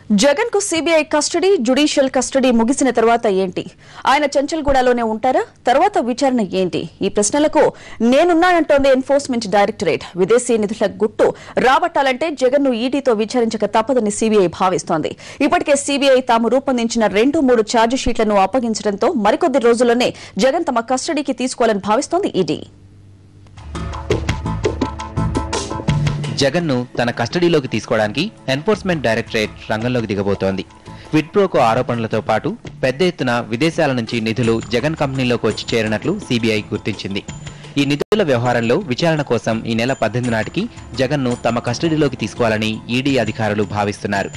జగన్ కు CBI custody judicial custody ముగిసిన తర్వాత ఏంటి? ఆయన చెంచల్గూడలోనే ఉంటారా? తర్వాత విచారణ ఏంటి? ఈ ప్రశ్నలకు నేనున్నానంటోంది ఎన్ఫోర్స్మెంట్ డైరెక్టరేట్. విదేశీ నిధుల గుట్టు రాబట్టాలంటే జగన్ ను ఈడీతో విచారించక తప్పదని సిబిఐ భావిస్తోంది. ఇప్పటికే సిబిఐ తాము రూపొందించిన 2-3 ఛార్జ్ షీట్లను అప్పగించడంతో మరికొద్ది రోజుల్లోనే జగన్ తమ కస్టడీకి తీసుకోవాలని భావిస్తోంది ఈడీ. జగన్ ను తన కస్టడీలోకి తీసుకోవడానికి ఎన్ఫోర్స్మెంట్ డైరెక్టరేట్ రంగంలోకి దిగబోతోంది. క్విడ్ ప్రోకో ఆరోపణలతో పాటు పెద్ద ఎత్తున విదేశాల నుంచి నిధులు జగన్ కంపెనీలోకి వచ్చి చేరినట్లు సిబిఐ గుర్తించింది. ఈ నిధుల వ్యవహారంలో విచారణ కోసం ఈ నెల 18 నాటికి జగన్ ను తమ కస్టడీలోకి తీసుకోవాలని ఈడీ అధికారులు భావిస్తున్నారు.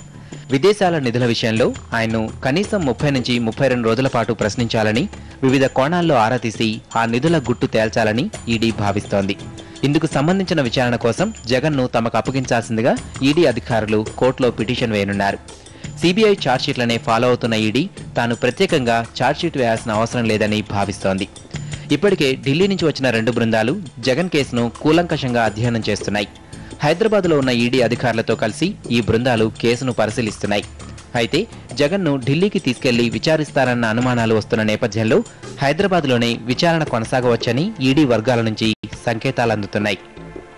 విదేశాల నిధుల విషయంలో ఆయన్ను కనీసం 30 నుంచి 32 రోజుల పాటు ప్రశ్నించాలని, వివిధ కోణాల్లో ఆరా తీసి ఆ నిధుల గుట్టు తేల్చాలని ఈడీ భావిస్తోంది. ఇందుకు సంబంధించిన విచారణ కోసం జగన్ ను తమకు అప్పగించాల్సిందిగా ఈడీ అధికారులు కోర్టులో పిటిషన్ వేయనున్నారు. సిబిఐ ఛార్జ్షీట్లనే ఫాలో అవుతున్న ఈడీ తాను ప్రత్యేకంగా ఛార్జ్షీట్ వేయాల్సిన అవసరం లేదని భావిస్తోంది. ఇప్పటికే ఢిల్లీ నుంచి వచ్చిన 2 బృందాలు జగన్ కేసును కూలంకషంగా అధ్యయనం చేస్తున్నాయి. హైదరాబాద్లో ఉన్న ఈడీ అధికారులతో కలిసి ఈ బృందాలు కేసును పరిశీలిస్తున్నాయి. అయితే జగన్ ను ఢిల్లీకి తీసుకెళ్లి విచారిస్తారన్న అనుమానాలు వస్తున్న నేపథ్యంలో హైదరాబాద్లోనే విచారణ కొనసాగవచ్చని ఈడీ వర్గాల నుంచి సంకేతాలు అందుతున్నాయి.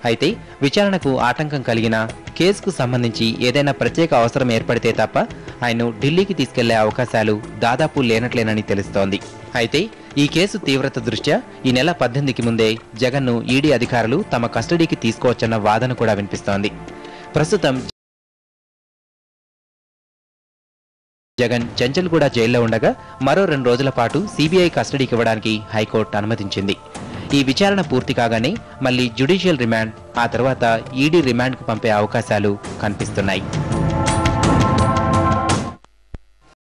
అయితే విచారణకు ఆటంకం కలిగినా కేసుకు సంబంధించి ఏదైనా ప్రత్యేక అవసరం ఏర్పడితే తప్ప ఆయన్ను ఢిల్లీకి తీసుకెళ్లే అవకాశాలు దాదాపు లేనట్లేనని తెలుస్తోంది. అయితే ఈ కేసు తీవ్రత దృష్ట్యా ఈ నెల 18కి ముందే జగన్ ను ఈడీ అధికారులు తమ కస్టడీకి తీసుకోవచ్చన్న వాదన కూడా వినిపిస్తోంది. ప్రస్తుతం జగన్ చెంచల్గూడ జైల్లో ఉండగా మరో 2 రోజుల పాటు సిబిఐ కస్టడీకి ఇవ్వడానికి హైకోర్టు అనుమతించింది. ఈ విచారణ పూర్తి కాగానే మళ్లీ జ్యుడిషియల్ రిమాండ్, ఆ తర్వాత ఈడీ రిమాండ్కు పంపే అవకాశాలు కనిపిస్తున్నాయి.